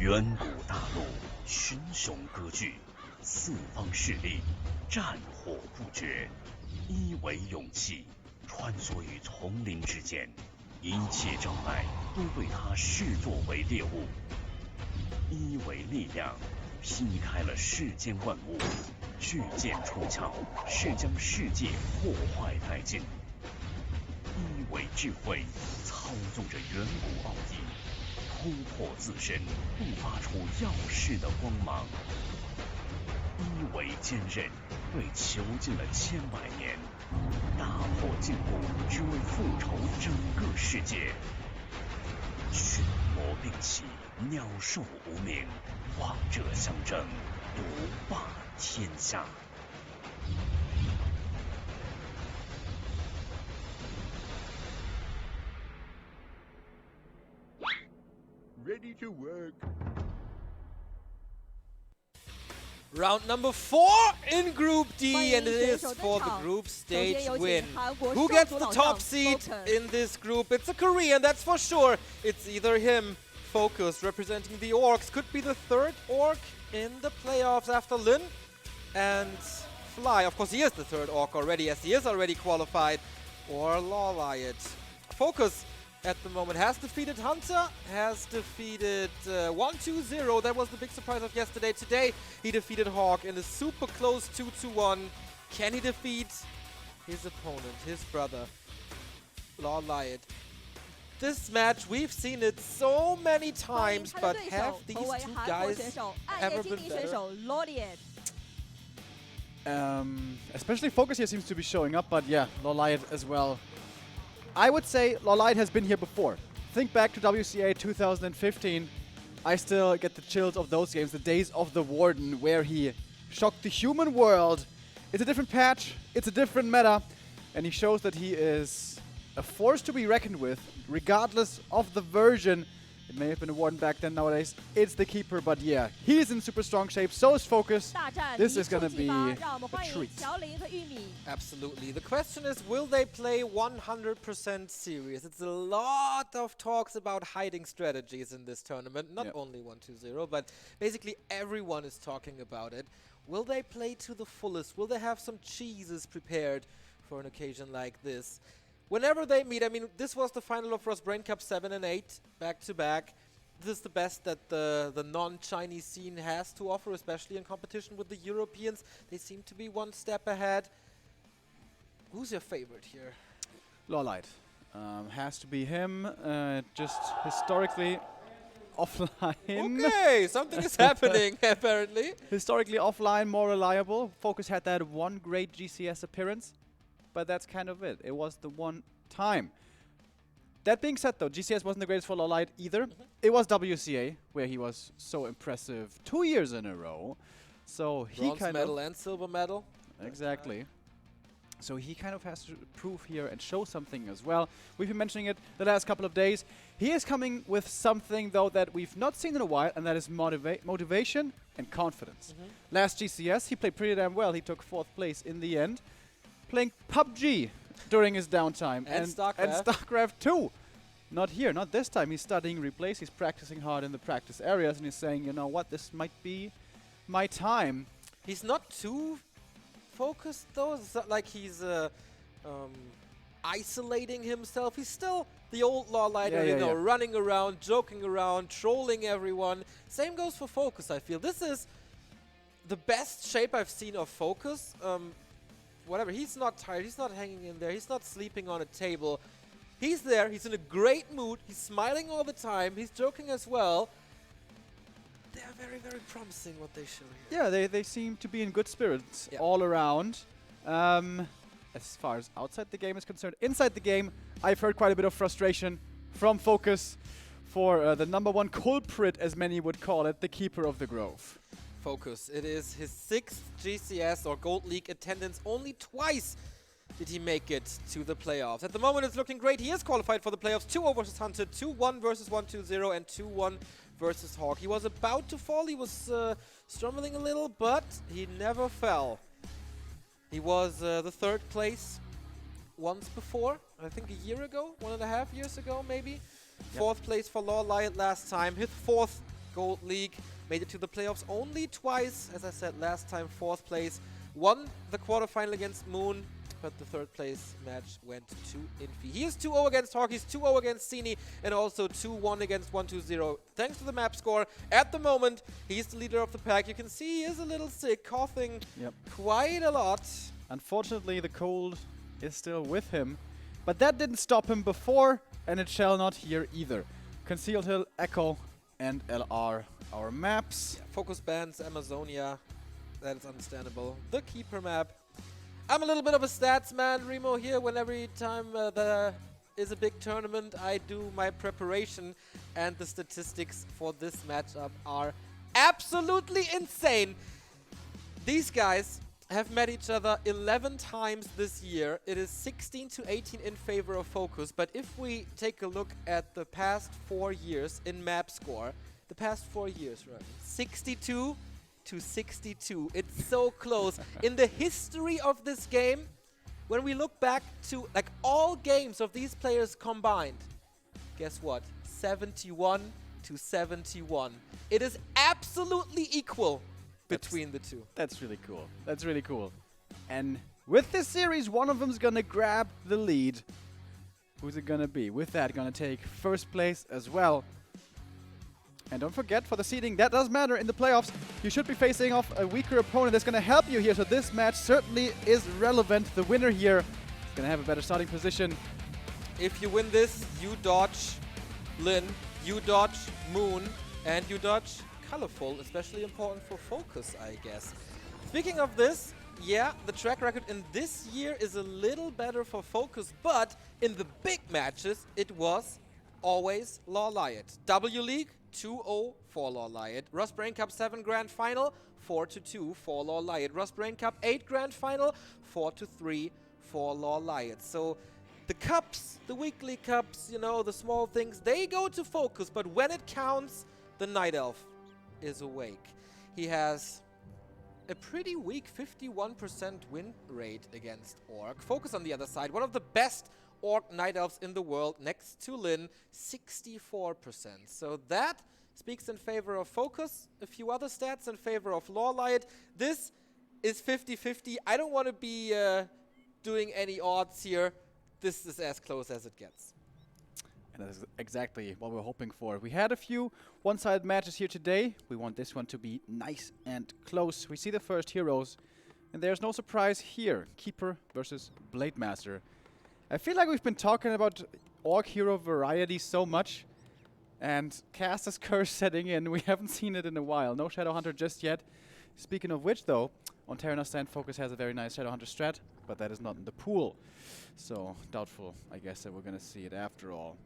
远古大陆，群雄割据，四方势力，战火不绝。一为勇气，穿梭于丛林之间，一切障碍都被他视作为猎物。一为力量，劈开了世间万物，巨剑出鞘，是将世界破坏殆尽。一为智慧，操纵着远古奥义，突破自身，迸发出耀世的光芒。一为坚韧，为囚禁了千百年，打破禁锢，只为复仇整个世界。群魔并起，鸟兽无名，王者相争，独霸天下。Ready to work. Round number 4 in Group D, and it is for the group stage win. Who gets the top seed in this group? It's a Korean, that's for sure. It's either him, FoCuS, representing the Orcs. Could be the third Orc in the playoffs after Lin and Fly. Of course, he is the third Orc already, as he is already qualified. Or LawLiet. FoCuS at the moment has defeated Hunter, has defeated 1-2-0. That was the big surprise of yesterday. Today he defeated Hawk in a super close 2-1. Can he defeat his opponent, his brother, LawLiet? This match, we've seen it so many times, but have these two guys ever been better? Especially FoCuS here seems to be showing up, but yeah, LawLiet as well. I would say LawLiet has been here before. Think back to WCA 2015. I still get the chills of those games, the days of the Warden, where he shocked the human world. It's a different patch, it's a different meta, and he shows that he is a force to be reckoned with, regardless of the version. It may have been a Warden back then, nowadays it's the Keeper, but yeah, he's in super strong shape, so is FoCuS. This is gonna be a treat. Absolutely. The question is, will they play 100% serious? It's a lot of talks about hiding strategies in this tournament, not only 1-2-0, but basically everyone is talking about it. Will they play to the fullest? Will they have some cheeses prepared for an occasion like this? Whenever they meet, I mean, this was the final of Frost Brain Cup 7 and 8, back-to-back. This is the best that the non-Chinese scene has to offer, especially in competition with the Europeans. They seem to be one step ahead. Who's your favorite here? LawLiet. Has to be him, just historically offline. Okay, something is happening, apparently. Historically offline, more reliable. FoCuS had that one great GCS appearance, but that's kind of it. It was the one time. That being said, though, GCS wasn't the greatest for LawLiet either. It was WCA, where he was so impressive 2 years in a row. So he Bronze medal and silver medal. Exactly. So he kind of has to prove here and show something as well. We've been mentioning it the last couple of days. He is coming with something, though, that we've not seen in a while, and that is motivation and confidence. Last GCS, he played pretty damn well. He took 4th place in the end, playing PUBG during his downtime. And StarCraft 2. Not here, not this time. He's studying replays. He's practicing hard in the practice areas, and he's saying, you know what, this might be my time. He's not too focused, though. It's not like he's isolating himself. He's still the old LawLiet, you know, running around, joking around, trolling everyone. Same goes for FoCuS, I feel. This is the best shape I've seen of FoCuS. Whatever, he's not tired, he's not hanging in there, he's not sleeping on a table. He's there, he's in a great mood, he's smiling all the time, he's joking as well. They're very, very promising what they show here. Yeah, they seem to be in good spirits all around. As far as outside the game is concerned, inside the game, I've heard quite a bit of frustration from FoCuS for the #1 culprit, as many would call it, the Keeper of the Grove. FoCuS. It is his 6th GCS or Gold League attendance. Only twice did he make it to the playoffs. At the moment, it's looking great. He is qualified for the playoffs. 2-0 versus Hunter, 2-1 versus 1-2-0, and 2-1 versus Hawk. He was about to fall. He was struggling a little, but he never fell. He was the 3rd place once before. I think a year ago, 1.5 years ago, maybe. 4th place for LawLiet last time. His 4th Gold League. Made it to the playoffs only twice, as I said last time, 4th place. Won the quarterfinal against Moon, but the 3rd place match went to Infi. He is 2-0 against Hawk, he's 2-0 against Sini, and also 2-1 against 120. Thanks to the map score, at the moment, he's the leader of the pack. You can see he is a little sick, coughing quite a lot. Unfortunately, the cold is still with him, but that didn't stop him before, and it shall not here either. Concealed Hill, Echo, and LR, our maps. Yeah, FoCuS bans Amazonia, that is understandable. The Keeper map. I'm a little bit of a stats man, Remo, here. When every time there is a big tournament, I do my preparation, and the statistics for this matchup are absolutely insane. These guys have met each other 11 times this year. It is 16-18 in favor of FoCuS, but if we take a look at the past 4 years in map score, the past 4 years, right? 62-62. It's so close. In the history of this game, when we look back to like all games of these players combined, guess what? 71-71. It is absolutely equal between the two. That's really cool. That's really cool. And with this series, one of them's gonna grab the lead. Who's it gonna be? With that, gonna take 1st place as well. And don't forget, for the seeding, that does matter in the playoffs. You should be facing off a weaker opponent that's gonna help you here. So this match certainly is relevant. The winner here is gonna have a better starting position. If you win this, you dodge Lin, you dodge Moon, and you dodge Colorful, especially important for FoCuS, I guess. Speaking of this, yeah, the track record in this year is a little better for FoCuS, but in the big matches, it was always LawLiet. W League, 2-0 for LawLiet. Rust Brain Cup 7 Grand Final, 4-2 for LawLiet. Rust Brain Cup 8 Grand Final, 4-3 for LawLiet. So the cups, the weekly cups, you know, the small things, they go to FoCuS, but when it counts, the Night Elf is awake. He has a pretty weak 51% win rate against Orc. FoCuS on the other side, one of the best Orc Night Elves in the world, next to Lin, 64%. So that speaks in favor of FoCuS. A few other stats in favor of LawLiet. This is 50-50. I don't want to be doing any odds here. This is as close as it gets. And that's exactly what we're hoping for. We had a few one-sided matches here today. We want this one to be nice and close. We see the first heroes, and there's no surprise here. Keeper versus Blade Master. I feel like we've been talking about Orc hero variety so much, and Caster's Curse setting in. We haven't seen it in a while. No Shadowhunter just yet. Speaking of which, though, on Terran Stand, FoCuS has a very nice Shadowhunter strat, but that is not in the pool. So doubtful, I guess, that we're going to see it after all.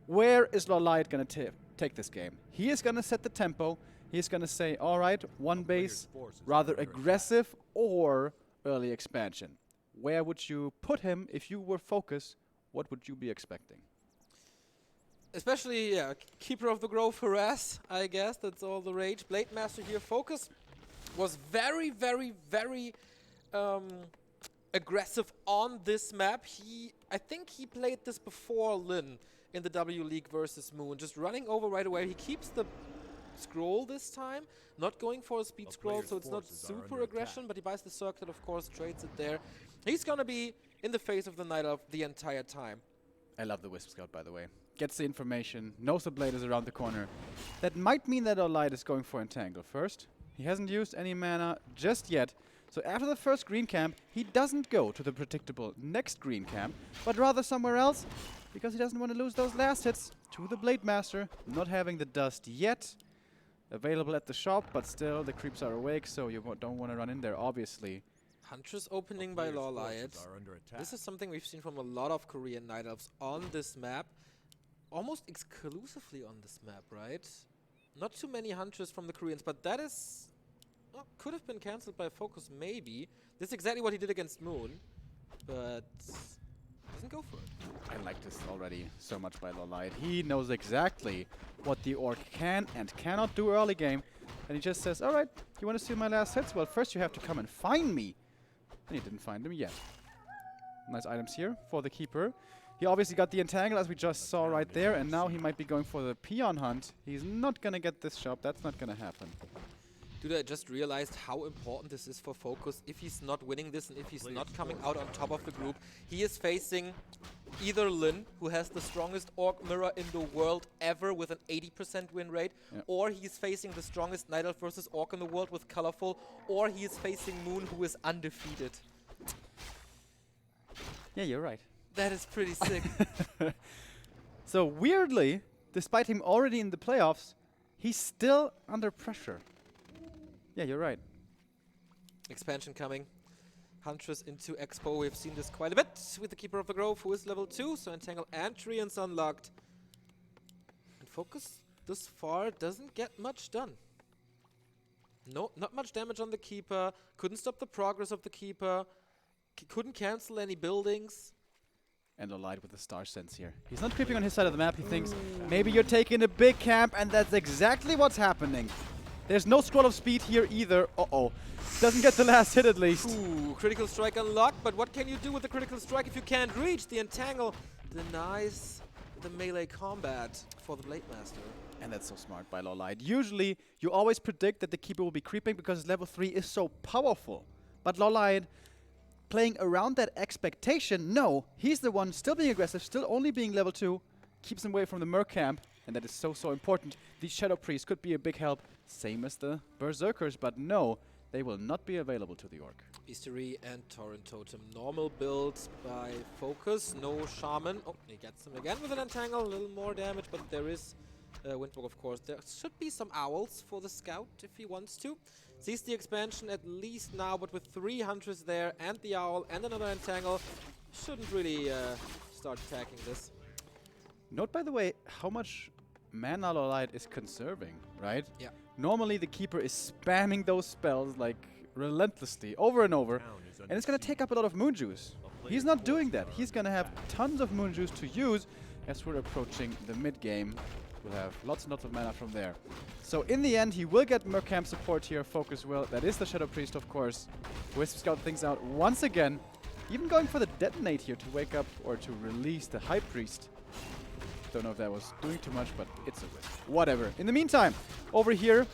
Where is LawLiet going to take this game? He is going to set the tempo. He is going to say, all right, one base, rather aggressive or early expansion. Where would you put him if you were FoCuS? What would you be expecting? Especially, yeah, Keeper of the Grove harass, I guess. That's all the rage. Blade Master here. FoCuS was very, very, very aggressive on this map. I think he played this before Lin in the W League versus Moon. Just running over right away. He keeps the scroll this time. Not going for a speed scroll, so it's not super aggression, but he buys the circuit, of course, trades it there. He's gonna be in the face of the Night Elf the entire time. I love the Wisp Scout, by the way. Gets the information, knows the blade is around the corner. That might mean that LawLiet is going for Entangle first. He hasn't used any mana just yet. So after the first green camp, he doesn't go to the predictable next green camp, but rather somewhere else, because he doesn't want to lose those last hits to the Blade Master, not having the dust yet. Available at the shop, but still the creeps are awake, so you don't want to run in there, obviously. Huntress opening by LawLiet. This is something we've seen from a lot of Korean Night Elves on this map. Almost exclusively on this map, right? Not too many Huntress from the Koreans, but that is... Well, could have been cancelled by FoCuS, maybe. This is exactly what he did against Moon, but doesn't go for it. I like this already so much by LawLiet. He knows exactly what the Orc can and cannot do early game, and he just says, alright, you want to see my last hits? Well, first you have to come and find me. And he didn't find them yet. Nice items here for the Keeper. He obviously got the entangle, as we just saw right there, and now he might be going for the peon hunt. He's not gonna get this shop. That's not gonna happen. Dude, I just realized how important this is for FoCuS. If he's not winning this and if he's not coming out on top of the group, he is facing either Lin, who has the strongest Orc Mirror in the world ever with an 80% win rate, or he's facing the strongest Night Elf versus Orc in the world with Colorful, or he is facing Moon, who is undefeated. Yeah, you're right. That is pretty sick. So weirdly, despite him already in the playoffs, he's still under pressure. Yeah, you're right. Expansion coming. Huntress into Expo. We've seen this quite a bit with the Keeper of the Grove, who is level 2. So Entangle and Treants unlocked. And FoCuS this far doesn't get much done. No, not much damage on the Keeper. Couldn't stop the progress of the Keeper. Couldn't cancel any buildings. And LawLiet with the star sense here. He's not creeping on his side of the map. He thinks maybe you're taking a big camp, and that's exactly what's happening. There's no scroll of speed here either. Uh-oh. Doesn't get the last hit at least. Ooh, critical strike unlocked, but what can you do with the critical strike if you can't reach? The Entangle denies the melee combat for the Blade Master. And that's so smart by LawLiet. Usually, you always predict that the Keeper will be creeping because level 3 is so powerful. But LawLiet, playing around that expectation, no, he's the one still being aggressive, still only being level 2, keeps him away from the Merc camp, and that is so, so important. These Shadow Priests could be a big help, same as the Berserkers, but no, they will not be available to the Orc. Beastery and Torrent Totem. Normal build by FoCuS, no Shaman. Oh, he gets him again with an Entangle, a little more damage, but there is Windwalk, of course. There should be some Owls for the Scout if he wants to. Sees the expansion at least now, but with 3 Hunters there and the Owl and another Entangle, shouldn't really start attacking this. Note, by the way, how much mana LawLiet is conserving, right? Yeah. Normally the Keeper is spamming those spells like relentlessly, over and over, and it's going to take up a lot of Moon Juice. He's not doing that. He's going to have tons of Moon Juice to use as we're approaching the mid-game. We'll have lots and lots of mana from there. So in the end, he will get Mercamp support here, FoCuS will. That is the Shadow Priest, of course. Wisp scout things out once again. Even going for the Detonate here to wake up or to release the High Priest. Don't know if that was doing too much, but it's a risk. Whatever. In the meantime, over here,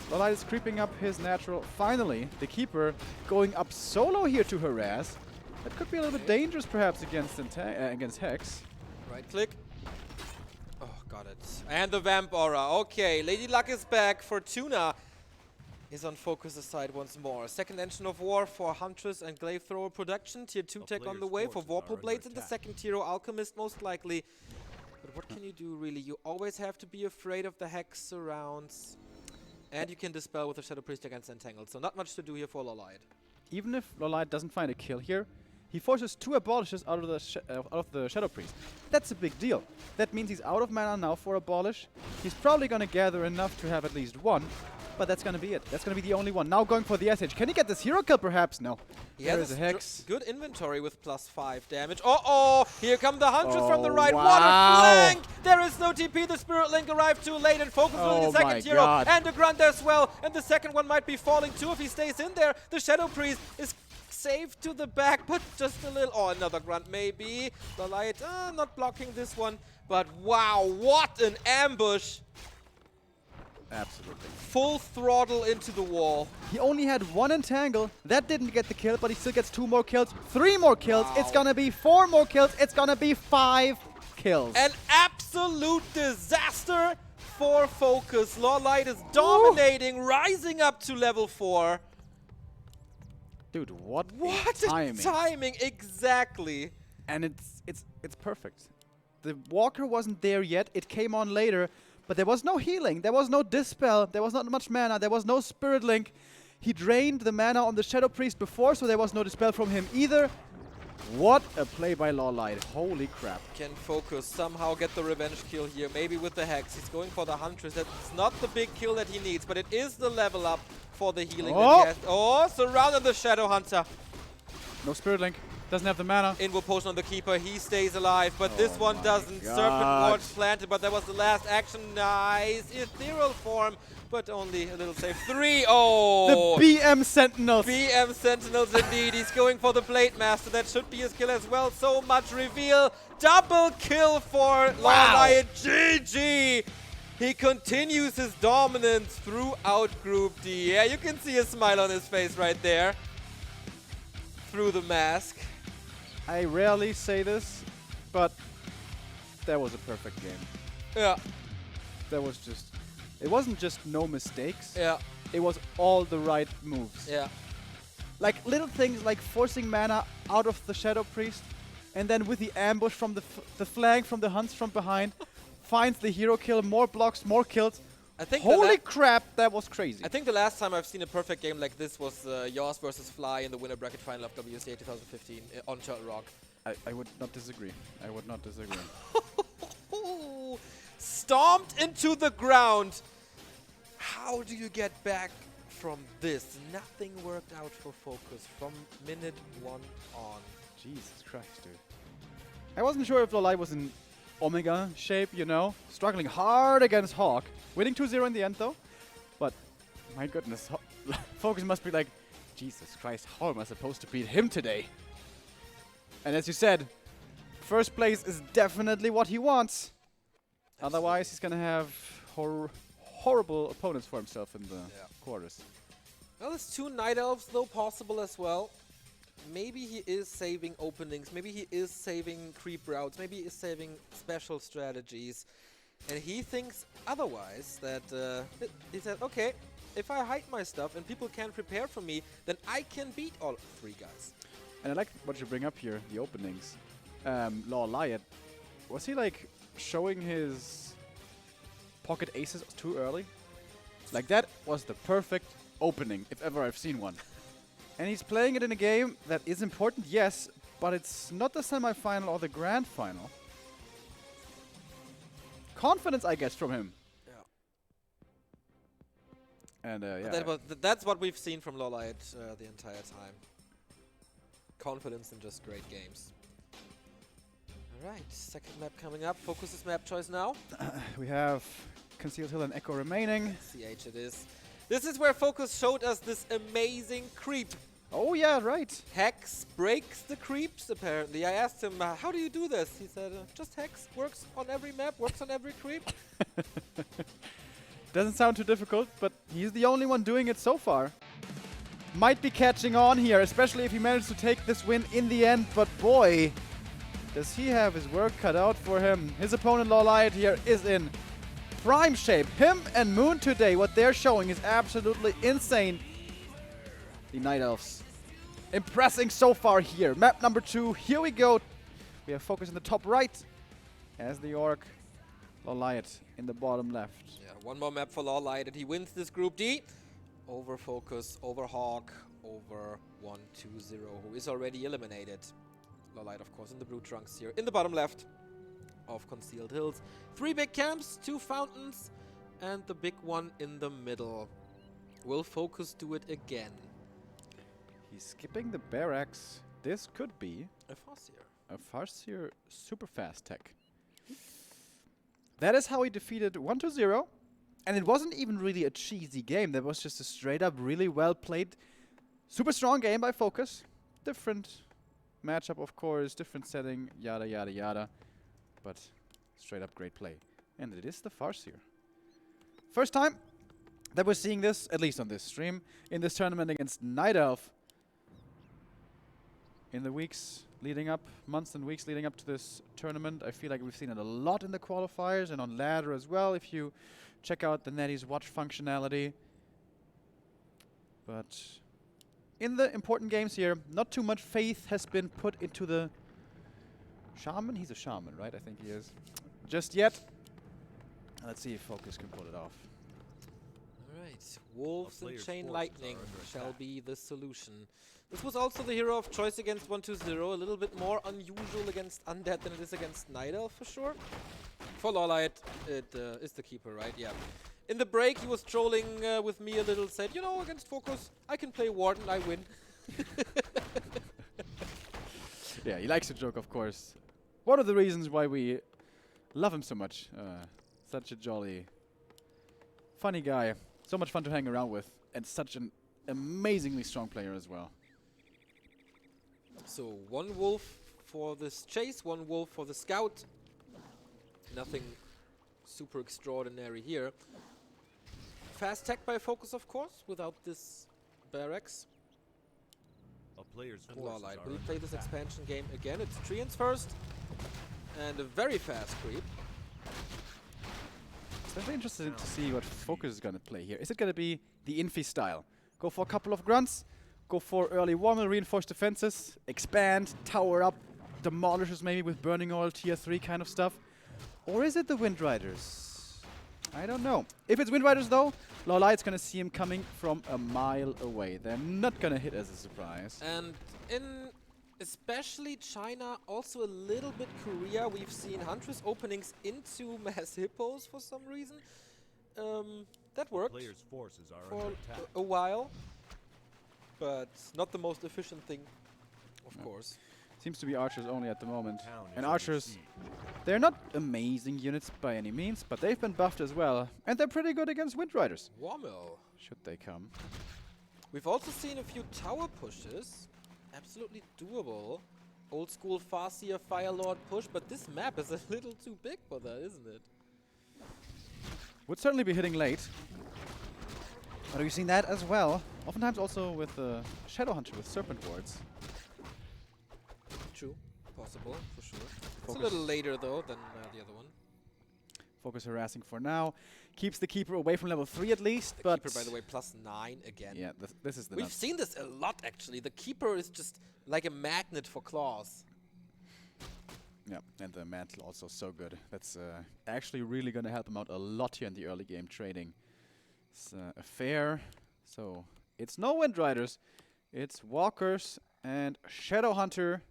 LawLiet is creeping up his natural. Finally, the Keeper going up solo here to harass. That could be a little bit dangerous, perhaps, against Hex. Right click. Oh, got it. And the Vamp Aura. Okay, Lady Luck is back. Fortuna is on FoCuS' side once more. Second Engine of War for Huntress and Glaive Thrower production. Tier 2 tech on the way for Vorpal Blades and the second tier Alchemist most likely. But what can you do, really? You always have to be afraid of the Hex surrounds. And you can Dispel with the Shadow Priest against Entangled. So not much to do here for LawLiet. Even if LawLiet doesn't find a kill here, he forces 2 Abolishes out of the Shadow Priest. That's a big deal. That means he's out of mana now for Abolish. He's probably going to gather enough to have at least 1. But that's going to be it. That's going to be the only one. Now going for the SH. Can he get this hero kill perhaps? No. Yeah, there is a Hex. Good inventory with +5 damage. Uh-oh! Here come the Huntress from the right. Wow. What a flank! There is no TP. The Spirit Link arrived too late and FoCuS with the second hero. God. And the Grunt as well. And the second one might be falling too if he stays in there. The Shadow Priest is saved to the back, but just a little. Oh, another Grunt maybe. LawLiet not blocking this one. But wow, what an ambush! Absolutely. Full throttle into the wall. He only had 1 Entangle. That didn't get the kill, but he still gets 2 more kills, 3 more kills. Wow. It's gonna be 4 more kills. It's gonna be 5 kills. An absolute disaster for FoCuS. LawLiet is dominating, rising up to level 4. Dude, what a timing, exactly. And it's perfect. The Walker wasn't there yet. It came on later. But there was no healing, there was no Dispel, there was not much mana, there was no Spirit Link. He drained the mana on the Shadow Priest before, so there was no Dispel from him either. What a play by LawLiet, holy crap. Can FoCuS somehow get the revenge kill here, maybe with the Hex. He's going for the Huntress. That's not the big kill that he needs, but it is the level up for the healing that he has. Oh, surrounded the Shadow Hunter. No Spirit Link. Doesn't have the mana. Invo potion on the keeper, he stays alive, but this Oh one my doesn't. God. Serpent Ward planted, but that was the last action. Nice ethereal form, but only a little save. 3. Oh! The BM Sentinels. BM Sentinels indeed. He's going for the Blade Master. That should be his kill as well. So much reveal. Double kill for LawLiet. GG! He continues his dominance throughout Group D. Yeah, you can see a smile on his face right there. Through the mask. I rarely say this, but that was a perfect game. Yeah. That was just... It wasn't just no mistakes. Yeah. It was all the right moves. Yeah. Like little things like forcing mana out of the Shadow Priest, and then with the ambush from the flank from the Hunts from behind, finds the hero kill, more blocks, more kills. I think Holy crap, that was crazy. I think the last time I've seen a perfect game like this was yours versus Fly in the winner bracket final of WGL 2015 on Turtle Rock. I would not disagree. I would not disagree. Stomped into the ground. How do you get back from this? Nothing worked out for FoCuS from minute 1 on. Jesus Christ, dude. I wasn't sure if LawLiet was in Omega shape, you know. Struggling hard against Hawk. Winning 2-0 in the end, though. But, my goodness, FoCuS must be like, Jesus Christ, how am I supposed to beat him today? And as you said, first place is definitely what he wants. Absolutely. Otherwise, he's going to have horrible opponents for himself in the quarters. Well, there's 2 Night Elves, though, possible as well. Maybe he is saving openings. Maybe he is saving creep routes. Maybe he is saving special strategies. And he thinks otherwise, that he said, okay, if I hide my stuff and people can't prepare for me, then I can beat all 3 guys. And I like what you bring up here, the openings. LawLiet, was he like showing his pocket aces too early? Like that was the perfect opening, if ever I've seen one. And he's playing it in a game that is important, yes, but it's not the semi-final or the grand final. Confidence, I guess, from him. Yeah. And yeah. That's what we've seen from LawLiet the entire time. Confidence in just great games. Alright, second map coming up. FoCuS's map choice now. We have Concealed Hill and Echo remaining. CH it is. This is where FoCuS showed us this amazing creep. Oh yeah, right. Hex breaks the creeps, apparently. I asked him, how do you do this? He said, just Hex. Works on every map, works on every creep. Doesn't sound too difficult, but he's the only one doing it so far. Might be catching on here, especially if he managed to take this win in the end, but boy, does he have his work cut out for him. His opponent LawLiet here is in prime shape. Him and Moon today, what they're showing is absolutely insane. The Night Elves impressing so far here. Map number 2, here we go. We have FoCuS in the top right as the Orc. LawLiet in the bottom left. Yeah, one more map for LawLiet and he wins this Group D. Over FoCuS, over Hawk, over 1-2-0, who is already eliminated. LawLiet, of course, in the blue trunks here. In the bottom left of Concealed Hills. 3 big camps, 2 fountains, and the big one in the middle. Will FoCuS do it again? He's skipping the barracks. This could be A Farseer. a Farseer super fast tech. That is how he defeated 1-0. And it wasn't even really a cheesy game. That was just a straight up, really well played, super strong game by FoCuS. Different matchup, of course, different setting, yada, yada, yada. But straight up great play. And it is the Farseer. First time that we're seeing this, at least on this stream, in this tournament against Night Elf. In the weeks leading up, months and weeks leading up to this tournament, I feel like we've seen it a lot in the qualifiers and on ladder as well, if you check out the Nettie's watch functionality. But in the important games here, not too much faith has been put into the Shaman. He's a Shaman, right? I think he is. Just yet. Let's see if FoCuS can pull it off. Alright, Wolves and Chain Lightning shall be the solution. This was also the hero of choice against 1-2-0, a little bit more unusual against Undead than it is against Night Elf for sure. For LawLiet, it is the keeper, right? Yeah. In the break, he was trolling with me a little, said, you know, against FoCuS, I can play Warden, I win. Yeah, he likes to joke, of course. One of the reasons why we love him so much. Such a jolly, funny guy. So much fun to hang around with. And such an amazingly strong player as well. So 1 wolf for this chase, 1 wolf for the scout. Nothing super extraordinary here. Fast tech by FoCuS, of course, without this barracks. And LawLiet. Will he play this expansion game again? It's Treants first. And a very fast creep. It's definitely interesting to see what FoCuS is going to play here. Is it going to be the Infi style? Go for a couple of grunts, go for early warm reinforced defenses, expand, tower up, demolishes maybe with burning oil, tier 3 kind of stuff? Or is it the Wind Riders? I don't know. If it's Wind Riders though, LawLiet's going to see him coming from a mile away. They're not going to hit as a surprise. And in especially China, also a little bit Korea, we've seen Huntress openings into mass hippos for some reason. That worked for a while, but not the most efficient thing, of course. Seems to be archers only at the moment. And archers, they're not amazing units by any means, but they've been buffed as well. And they're pretty good against Wind Riders. Warmill. Should they come. We've also seen a few tower pushes. Absolutely doable. Old school Farseer Firelord push, but this map is a little too big for that, isn't it? Would certainly be hitting late. But we've seen that as well. Oftentimes also with Shadow Hunter with Serpent Wards. True. Possible, for sure. It's FoCuS. a little later though than the other one. FoCuS harassing for now. Keeps the Keeper away from level 3 at least, The but... Keeper, by the way, +9 again. Yeah, this is the We've nuts. seen this a lot, actually. The Keeper is just like a magnet for claws. Yeah, and the Mantle also so good. That's actually really going to help him out a lot here in the early game trading. It's a fair, so it's no Wind Riders. It's Walkers and Shadow Hunter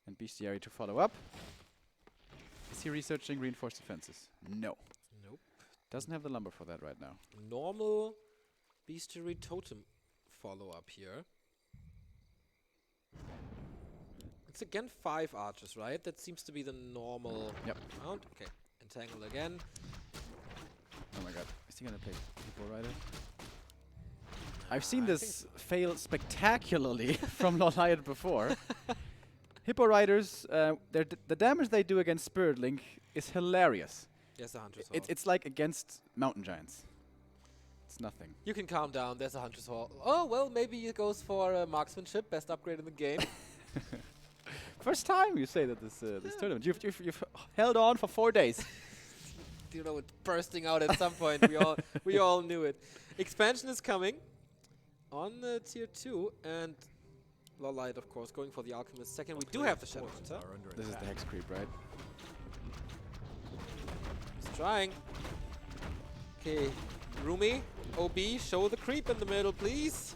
and Bestiary to follow up. Is he researching reinforced defenses? No. Nope. Doesn't have the lumber for that right now. Normal Bestiary Totem follow-up here. It's again 5 archers, right? That seems to be the normal amount. Okay, entangle again. Oh my god, is he gonna play Hippo Rider? I've seen this fail spectacularly from LawLiet before. Hippo Riders, the damage they do against Spirit Link is hilarious. There's a Hunter's Hall. It's like against Mountain Giants. It's nothing. You can calm down, there's a Hunter's Hall. Oh, well, maybe it goes for marksmanship, best upgrade in the game. First time you say that this tournament. You've held on for 4 days. You know, it's bursting out at some point. We all knew it. Expansion is coming on tier 2, and LawLiet, of course, going for the Alchemist second. We do have the Shadow Hunter. This is the Hex Creep, right? He's trying. Okay, Rumi, OB, show the creep in the middle, please.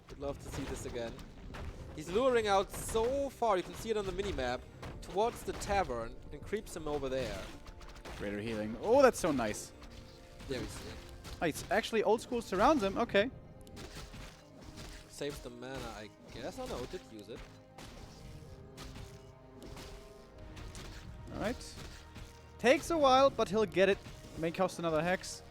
Would love to see this again. He's luring out so far, you can see it on the minimap, towards the tavern, and creeps him over there. Greater healing. Oh, that's so nice. There we see it. Oh, it's actually old school surrounds him. Okay. Saves the mana, I guess. Oh no, it did use it. Alright. Takes a while, but he'll get it. May cost another Hex.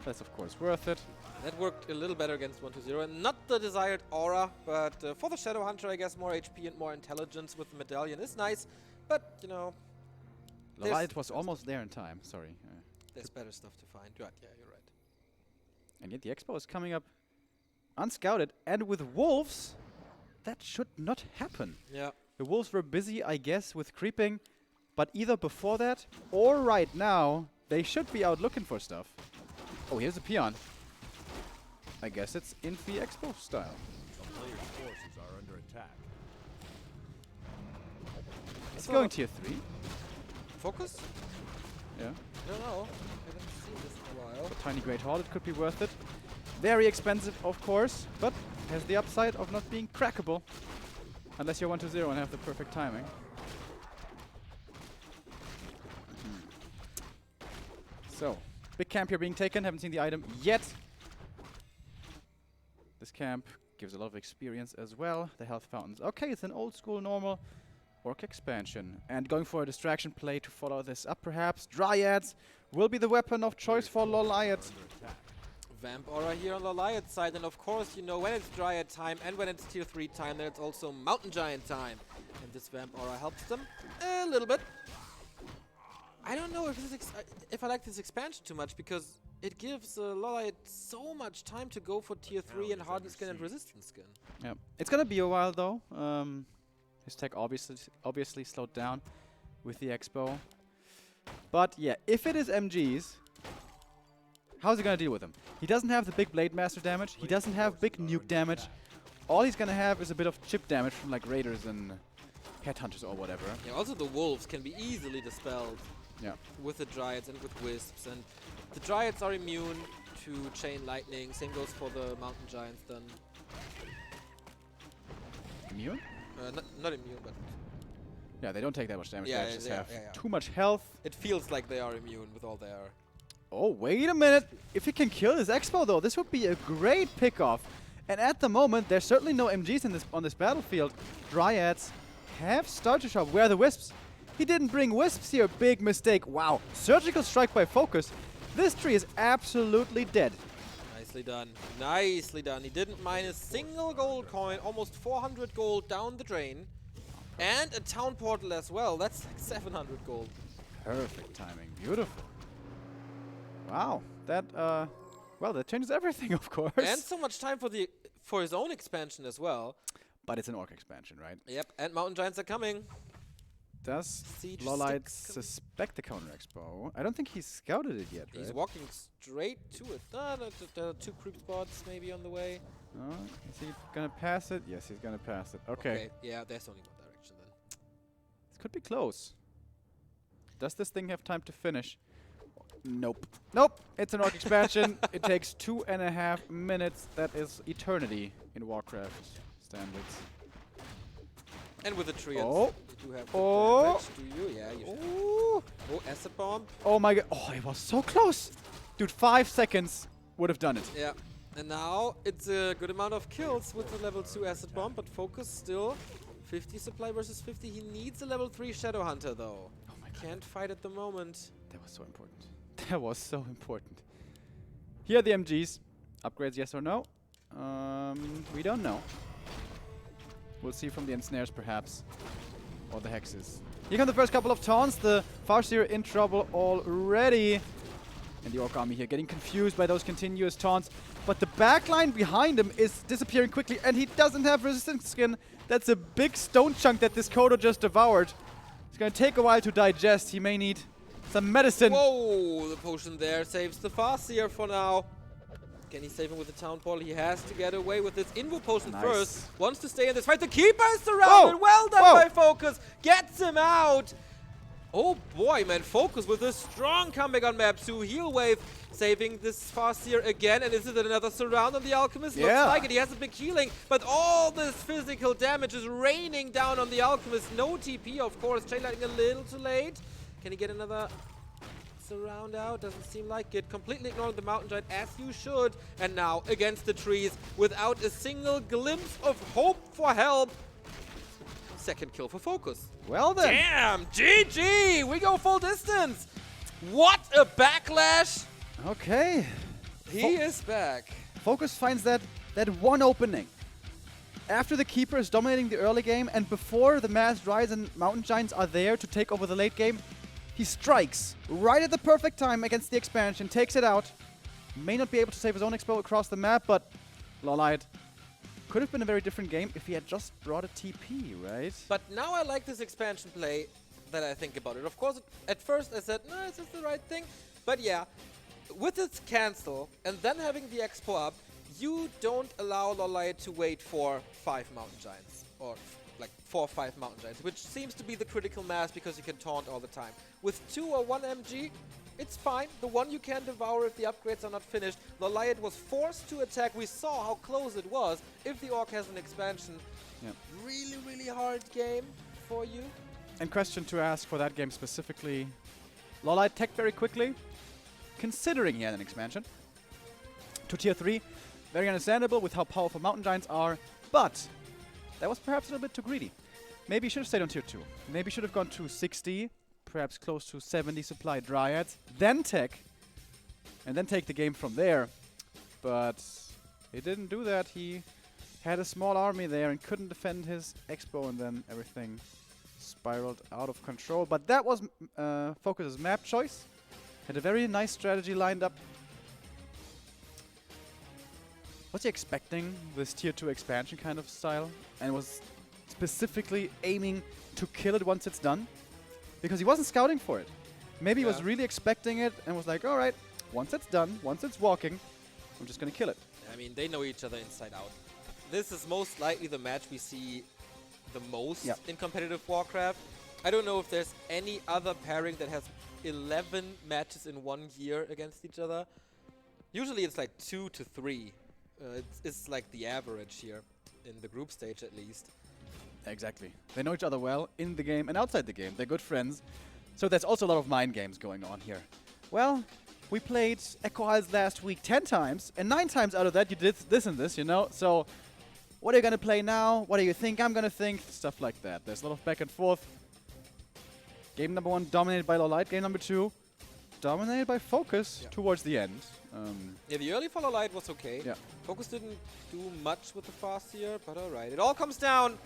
That's of course worth it. That worked a little better against 1-2-0, and not the desired aura, but for the Shadow Hunter, I guess more HP and more intelligence with the medallion is nice, but, you know... LawLiet was almost there in time, sorry. There's better stuff to find. Right, yeah, you're right. And yet the Expo is coming up unscouted, and with Wolves, that should not happen. Yeah. The Wolves were busy, I guess, with creeping, but either before that or right now, they should be out looking for stuff. Oh, here's a Peon. I guess it's Infi Expo style. The player's forces are under attack. It's going tier 3. FoCuS? Yeah. I don't know. I haven't seen this in a while. A tiny Great Hall, it could be worth it. Very expensive, of course, but has the upside of not being crackable. Unless you're 1-2-0 and have the perfect timing. So, big camp here being taken. Haven't seen the item yet. This camp Gives a lot of experience as well. The health fountains. Okay, it's an old school normal orc expansion. And going for a distraction play to follow this up perhaps. Dryads will be the weapon of choice for LawLiet. Vamp Aura here on the LawLiet side, and of course, you know, when it's Dryad time and when it's tier 3 time, then it's also Mountain Giant time. And this Vamp Aura helps them a little bit. I don't know if I like this expansion too much, because it gives LawLiet so much time to go for tier 3 and hardened skin and resistance skin. Yeah, it's gonna be a while though. His tech obviously slowed down with the expo. But yeah, if it is MGs, how's he gonna deal with them? He doesn't have the big Blade Master damage. He doesn't have big nuke damage. All he's gonna have is a bit of chip damage from like Raiders and Headhunters or whatever. Yeah, also the Wolves can be easily dispelled. Yeah. With the Dryads and with Wisps, and the Dryads are immune to Chain Lightning. Same goes for the Mountain Giants then. Immune? Not immune, but... Yeah, they don't take that much damage. Yeah, they just they have are, too much health. It feels like they are immune with all their... Oh, wait a minute. If he can kill this expo though, this would be a great pickoff. And at the moment, there's certainly no MGs on this battlefield. Dryads have Starter Shop. Where are the Wisps? He didn't bring Wisps here. Big mistake. Wow. Surgical strike by FoCuS. This tree is absolutely dead. Nicely done. Nicely done. He didn't mine a single gold coin. Almost 400 gold down the drain. And a town portal as well. That's like 700 gold. Perfect timing. Beautiful. Wow. That, well, that changes everything, of course. And so much time for his own expansion as well. But it's an orc expansion, right? Yep. And Mountain Giants are coming. Does Siege LawLiet sticks suspect the counter expo? I don't think he's scouted it yet, He's right? walking straight to it. There are 2 creep spots maybe on the way. Oh, is he gonna pass it? Yes, he's gonna pass it. Okay. Yeah, there's only one direction then. This could be close. Does this thing have time to finish? Nope. Nope. It's an orc expansion. It takes 2.5 minutes. That is eternity in Warcraft standards. And with the tree, Oh. you do have Oh. damage, do you? Yeah, you should. Ooh. Oh, acid bomb. Oh my god. Oh, it was so close. Dude, 5 seconds would have done it. Yeah. And now it's a good amount of kills with the level 2 acid bomb, but FoCuS still 50 supply versus 50. He needs a level 3 Shadow Hunter though. Oh my god. Can't fight at the moment. That was so important. That was so important. Here are the MGs. Upgrades, yes or no? We don't know. We'll see from the ensnares, perhaps. Or the hexes. Here come the first couple of taunts. The Farseer in trouble already. And the Orc army here getting confused by those continuous taunts. But the backline behind him is disappearing quickly. And he doesn't have resistance skin. That's a big stone chunk that this Kodo just devoured. It's going to take a while to digest. He may need some medicine. Whoa, the potion there saves the Farseer for now. Can he save him with the town portal? He has to get away with this Invo potion first. Wants to stay in this fight. The Keeper is surrounded. Whoa. Well done Whoa. by FoCuS. Gets him out. Oh boy, man. FoCuS with a strong comeback on map 2. Heal wave saving this Farseer again. And is it another surround on the Alchemist? Yeah. Looks like it. He has a big healing. But all this physical damage is raining down on the Alchemist. No TP, of course. Chain Lightning a little too late. Can he get another surround out? Doesn't seem like it. Completely ignoring the Mountain Giant, as you should. And now against the trees without a single glimpse of hope for help. Second kill for FoCuS. Well then. Damn, GG! We go full distance. What a backlash. Okay. He is back. FoCuS finds that one opening. After the Keeper is dominating the early game and before the Mass Dryas and Mountain Giants are there to take over the late game, he strikes right at the perfect time against the expansion, takes it out. May not be able to save his own expo across the map, but LawLiet could have been a very different game if he had just brought a TP, right? But now I like this expansion play that I think about it. Of course, at first I said, no, is this the right thing? But yeah, with its cancel and then having the expo up, you don't allow LawLiet to wait for 5 Mountain Giants, or like 4 or 5 Mountain Giants, which seems to be the critical mass because you can taunt all the time. With 2 or 1 MG, it's fine. The one you can devour if the upgrades are not finished. LawLiet was forced to attack. We saw how close it was. If the Orc has an expansion, really, really hard game for you. And question to ask for that game specifically, LawLiet tech very quickly, considering he had an expansion to tier 3. Very understandable with how powerful Mountain Giants are, but that was perhaps a little bit too greedy. Maybe you should have stayed on tier 2. Maybe you should have gone to 60, perhaps close to 70 supply Dryads, then tech, and then take the game from there. But he didn't do that. He had a small army there and couldn't defend his Expo, and then everything spiraled out of control. But that was FoCuS's map choice. Had a very nice strategy lined up. Was he expecting this tier 2 expansion kind of style? And was specifically aiming to kill it once it's done? Because he wasn't scouting for it. Maybe he was really expecting it and was like, alright, once it's done, once it's walking, I'm just gonna kill it. I mean, they know each other inside out. This is most likely the match we see the most in competitive Warcraft. I don't know if there's any other pairing that has 11 matches in 1 year against each other. Usually it's like 2 to 3. It's like the average here, in the group stage at least. Exactly. They know each other well in the game and outside the game. They're good friends. So there's also a lot of mind games going on here. Well, we played Echo Isles last week 10 times, and 9 times out of that you did this and this, you know? So what are you going to play now? What do you think I'm going to think? Stuff like that. There's a lot of back and forth. Game number 1 dominated by LawLiet. Game number 2 dominated by FoCuS towards the end. Yeah, the early for LawLiet was okay. Yeah. FoCuS didn't do much with the fast here, but alright. It all comes down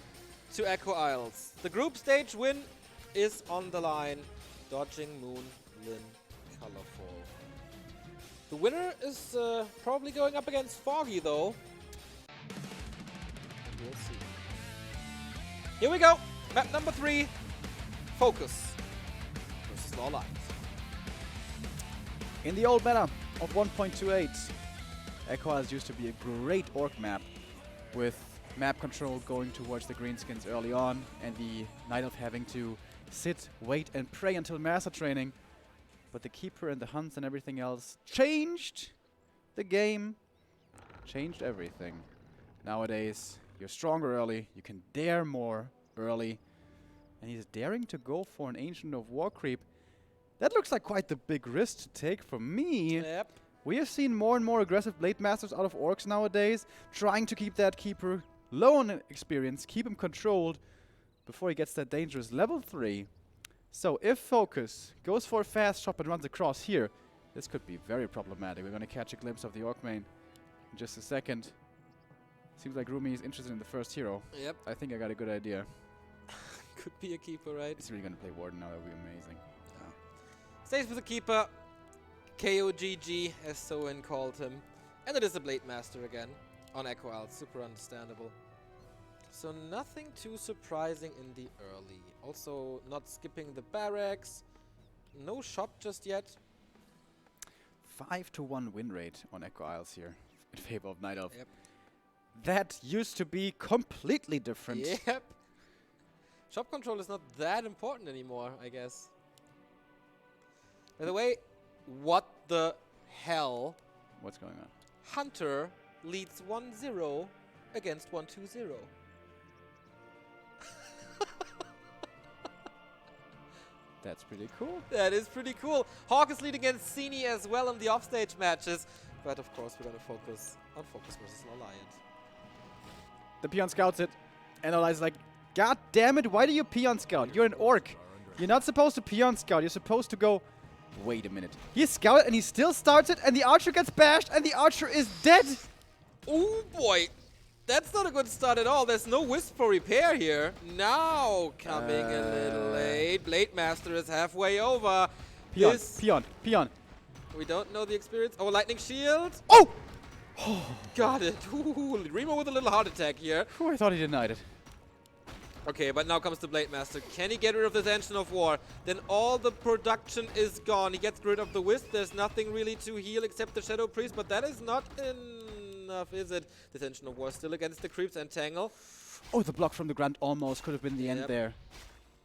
to Echo Isles. The group stage win is on the line. Dodging Moon, Lin, Colorful. The winner is probably going up against Foggy, though. We'll see. Here we go. Map number 3. FoCuS versus LawLiet. In the old meta of 1.28, Echo Isles used to be a great orc map with map control going towards the greenskins early on and the Night Elf having to sit, wait and pray until master training. But the Keeper and the Hunts and everything else changed the game, changed everything. Nowadays, you're stronger early, you can dare more early, and he's daring to go for an Ancient of War creep. That looks like quite the big risk to take from me. Yep. We have seen more and more aggressive Blade Masters out of Orcs nowadays, trying to keep that Keeper low on experience, keep him controlled before he gets that dangerous level 3. So if FoCuS goes for a fast shot and runs across here, this could be very problematic. We're going to catch a glimpse of the Orc main in just a second. Seems like Rumi is interested in the first hero. Yep. I think I got a good idea. Could be a Keeper, right? He's really going to play Warden now. That would be amazing. Stays with the Keeper. KOGG, as Soen called him. And it is a Blade Master again on Echo Isles. Super understandable. So nothing too surprising in the early. Also not skipping the barracks. No shop just yet. 5-1 win rate on Echo Isles here in favor of Night Elf. Yep. That used to be completely different. Yep. Shop control is not that important anymore, I guess. By the way, what the hell? What's going on? Hunter leads 1-0 against 1-2-0. That's pretty cool. That is pretty cool. Hawk is leading against Sini as well in the offstage matches. But of course, we're going to focus on FoCuS versus LawLiet. The Peon scouts it. And LawLiet's like, God damn it, why do you Peon scout? You're an orc. You're not supposed to Peon scout. You're supposed to go... Wait a minute. He scouted and he still starts it and the archer gets bashed and the archer is dead. Oh boy. That's not a good start at all. There's no Wisp for repair here. Now coming a little late. Blade Master is halfway over. Peon. We don't know the experience. Oh, Lightning Shield. Oh! Got it. Ooh, Remo with a little heart attack here. I thought he denied it. Okay, but now comes the Blade Master. Can he get rid of the Tension of War? Then all the production is gone. He gets rid of the Wisp. There's nothing really to heal except the Shadow Priest, but that is not enough, is it? The Tension of War still against the creeps and Tangle. Oh, the block from the Grunt almost could have been the end there.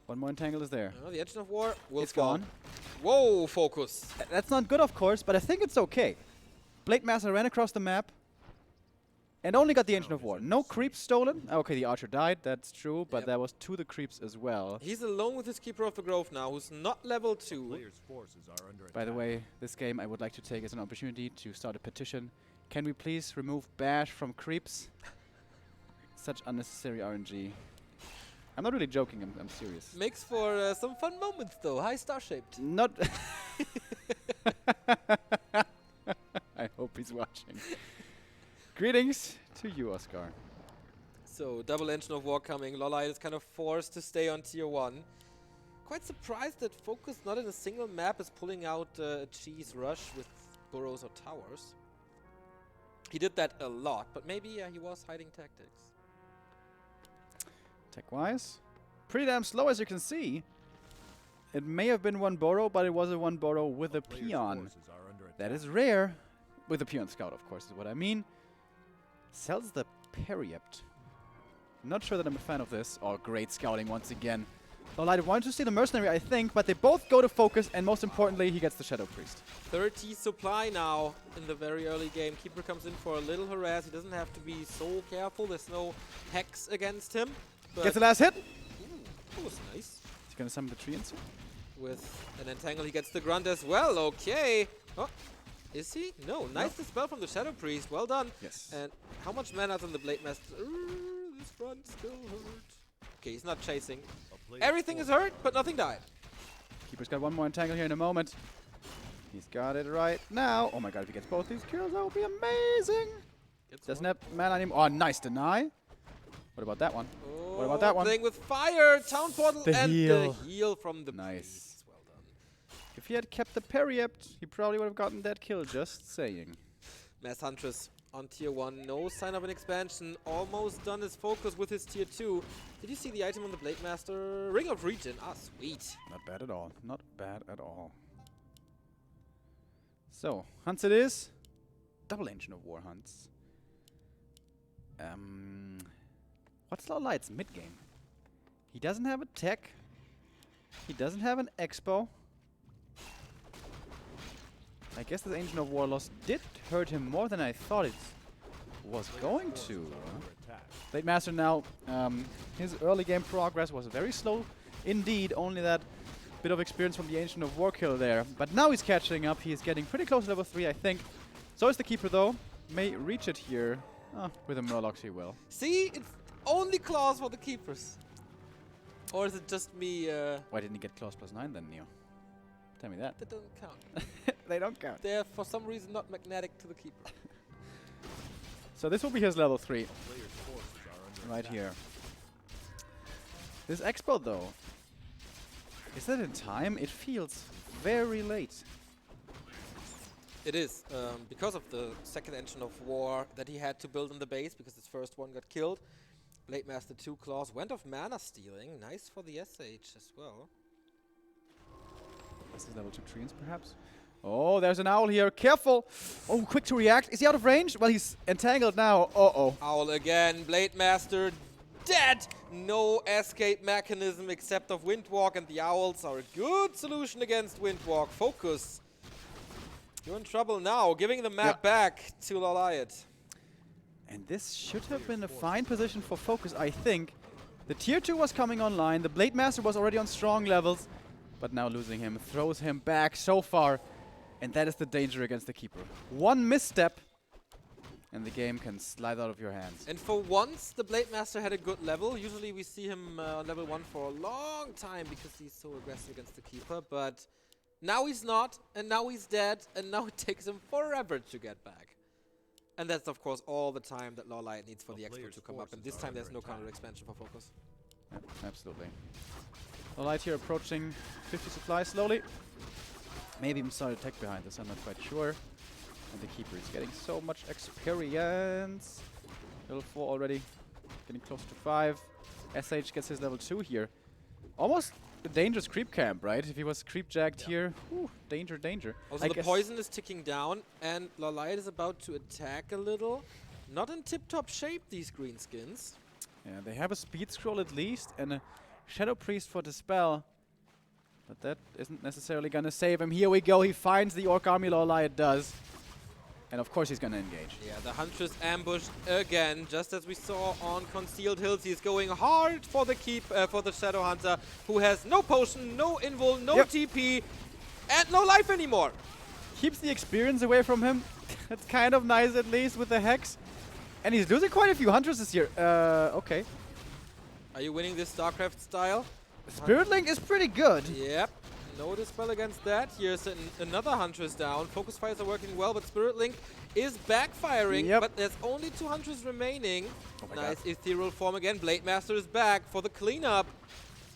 One more Entangle is there. Oh, the Tension of War will It's fall. gone. Whoa, FoCuS. That's not good, of course, but I think it's okay. Blade Master ran across the map and only got the Ancient of War. No creeps stolen. Okay, the archer died, that's true, but that was to the creeps as well. He's alone with his Keeper of the Grove now, who's not level 2. Players' forces are under By the attack. way, this game I would like to take as an opportunity to start a petition. Can we please remove Bash from creeps? Such unnecessary RNG. I'm not really joking, I'm serious. Makes for some fun moments though. High star shaped. Not. I hope he's watching. Greetings to you, Oscar. So, double Engine of War coming. LawLiet is kind of forced to stay on tier 1. Quite surprised that FoCuS, not in a single map, is pulling out a cheese rush with burrows or towers. He did that a lot, but maybe he was hiding tactics. Tech-wise, pretty damn slow as you can see. It may have been one burrow, but it was a one burrow with a peon. That is rare. With a peon scout, of course, is what I mean. Sells the Periept. Not sure that I'm a fan of this. Oh, great scouting once again. LawLiet wanted to see the mercenary, I think, but they both go to FoCuS, and most importantly, he gets the Shadow Priest. 30 supply now in the very early game. Keeper comes in for a little harass. He doesn't have to be so careful. There's no hex against him. Gets the last hit. That was nice. He's gonna summon the tree insert. With an entangle, he gets the grunt as well. Okay. Oh, is he? No. Nice dispel from the Shadow Priest. Well done. Yes. And how much mana's on the Blade Master? This front still hurt. Okay, he's not chasing. Everything is hurt, but nothing died. Keeper's got one more entangle here in a moment. He's got it right now. Oh my god, if he gets both these kills, that would be amazing. Doesn't have mana anymore. Oh, nice deny. What about that one? Oh, what about that one? Playing with fire, town portal, and the heal from the nice. priest. Well done. If he had kept the Periept, he probably would have gotten that kill, just saying. Mass Huntress on tier 1, no sign of an expansion. Almost done his FoCuS with his tier 2. Did you see the item on the Blade Master? Ring of Regen. Ah, sweet. Not bad at all. Not bad at all. So, hunts it is. Double Engine of War hunts. What's LawLiet's mid game? He doesn't have a tech. He doesn't have an expo. I guess this Engine of War loss did hurt him more than I thought it was going to. Blade Master now, his early game progress was very slow indeed. Only that bit of experience from the Ancient of War kill there. But now he's catching up. He's getting pretty close to level 3, I think. So is the Keeper though. May reach it here. Oh, with a Murloc he will. See? It's only claws for the Keepers. Or is it just me? Why didn't he get claws +9 then, Neo? Tell me that. That doesn't count. They don't count. They're for some reason not magnetic to the Keeper. So this will be his level 3. Right here. This expo though. Is that in time? It feels very late. It is, because of the second Engine of War that he had to build in the base, because his first one got killed. Blade Master 2 claws went off mana stealing. Nice for the SH as well. This is level 2 treants perhaps. Oh, there's an owl here. Careful! Oh, quick to react. Is he out of range? Well, he's entangled now. Uh-oh. Owl again. Blade Master dead! No escape mechanism except of Windwalk, and the owls are a good solution against Windwalk. FoCuS. You're in trouble now, giving the map back to LawLiet. And this should have been a fine position for FoCuS, I think. The tier 2 was coming online, the Blade Master was already on strong levels, but now losing him throws him back so far. And that is the danger against the Keeper. One misstep, and the game can slide out of your hands. And for once, the Blade Master had a good level. Usually we see him on level 1 for a long time because he's so aggressive against the Keeper, but now he's not, and now he's dead, and now it takes him forever to get back. And that's, of course, all the time that LawLiet needs for the Expo to come up, and this time there's no counter expansion for FoCuS. Yep, absolutely. LawLiet here approaching 50 supply slowly. Maybe even started tech behind this, I'm not quite sure. And the Keeper is getting so much experience. Level 4 already, getting close to 5. SH gets his level 2 here. Almost a dangerous creep camp, right? If he was creep jacked here, whew, danger, danger. Also, the poison is ticking down, and LawLiet is about to attack a little. Not in tip-top shape, these green skins. Yeah, they have a speed scroll at least, and a Shadow Priest for Dispel. But that isn't necessarily gonna save him. Here we go, he finds the Orc Army, LawLiet does. And of course he's gonna engage. Yeah, the Huntress ambushed again, just as we saw on Concealed Hills. He's going hard for the for the Shadow Hunter, who has no potion, no invul, no TP, and no life anymore. Keeps the experience away from him. That's kind of nice, at least, with the Hex. And he's losing quite a few Hunters this year. Okay. Are you winning this StarCraft style? Spirit Link is pretty good. Yep. No dispel against that. Here's another Huntress down. Focus fires are working well, but Spirit Link is backfiring. Yep. But there's only 2 Hunters remaining. Oh my Nice god. ethereal form again. Blade Master is back for the cleanup.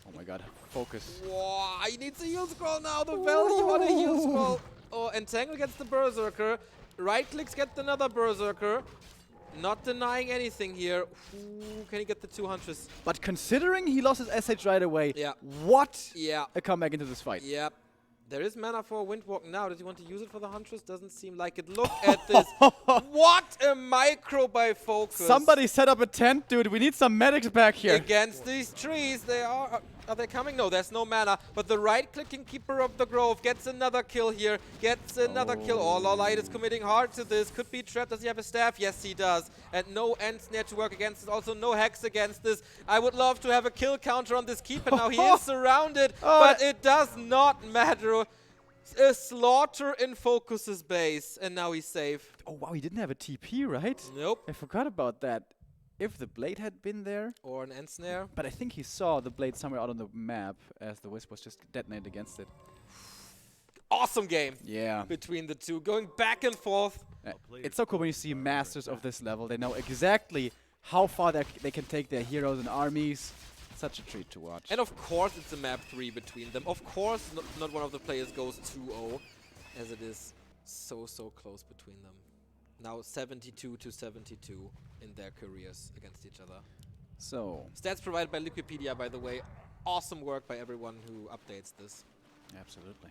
Oh my god. Focus. Wow, he needs a heal scroll now. The value on a heal scroll. Oh, Entangle gets the Berserker. Right clicks get another Berserker. Not denying anything here. Ooh, can he get the 2 Huntress? But considering he lost his SH right away, Yeah. what Yeah. a comeback into this fight. Yep. There is mana for a Windwalk now. Does he want to use it for the Huntress? Doesn't seem like it. Look at this. What a micro by FoCuS. Somebody set up a tent, dude. We need some medics back here. Against these trees. They are they coming? No, there's no mana. But the right-clicking Keeper of the Grove gets another kill here. Gets another kill. Oh, LawLiet is committing hard to this. Could be trapped. Does he have a staff? Yes, he does. And no end snare to work against this. Also no hex against this. I would love to have a kill counter on this Keeper. Now he is surrounded. But it does not matter. A slaughter in FoCuS's base. And now he's safe. Oh, wow. He didn't have a TP, right? Nope. I forgot about that. If the blade had been there. Or an end snare. But I think he saw the blade somewhere out on the map as the Wisp was just detonated against it. Awesome game. Yeah. Between the two. Going back and forth. It's so cool when you see masters of this level. They know exactly how far they can take their heroes and armies. Such a treat to watch. And of course it's a map 3 between them. Of course not one of the players goes 2-0. As it is so close between them. Now 72 to 72 in their careers against each other. So. Stats provided by Wikipedia, by the way. Awesome work by everyone who updates this. Absolutely.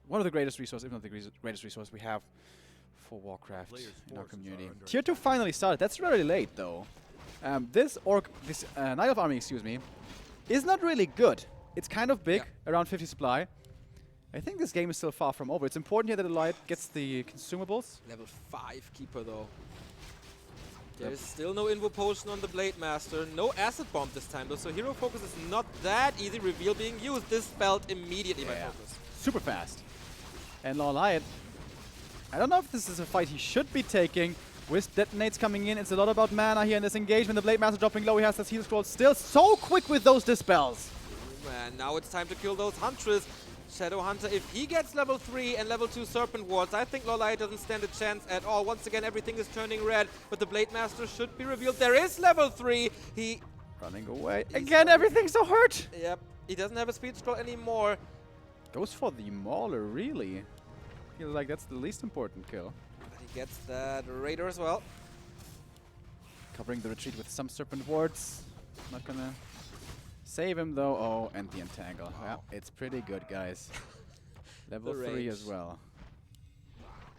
One of the greatest resources, if not the greatest resource we have for Warcraft in our community. Tier 2 finally started. That's really late, though. This Night Elf army, excuse me, is not really good. It's kind of big, around 50 supply. I think this game is still far from over. It's important here that LawLiet gets the consumables. Level 5 Keeper, though. There's still no Invo Potion on the Blade Master. No Acid Bomb this time, though. So Hero Focus is not that easy. Reveal being used. This felt immediately by FoCuS. Super fast. And LawLiet, I don't know if this is a fight he should be taking. Wisp detonates coming in. It's a lot about mana here in this engagement. The Blade Master dropping low. He has the heal scroll still so quick with those dispels. Man, now it's time to kill those Huntress. Shadow Hunter, if he gets level 3 and level 2 Serpent Wards, I think LawLiet doesn't stand a chance at all. Once again, everything is turning red, but the Blade Master should be revealed. There is level 3. He... Running away. Again, everything's so hurt. Yep. He doesn't have a speed scroll anymore. Goes for the Mauler, really. Feels like that's the least important kill. But he gets that Raider as well. Covering the retreat with some Serpent Wards. Not gonna save him though. Oh, and the Entangle. Wow. Yeah, it's pretty good, guys. Level 3 as well.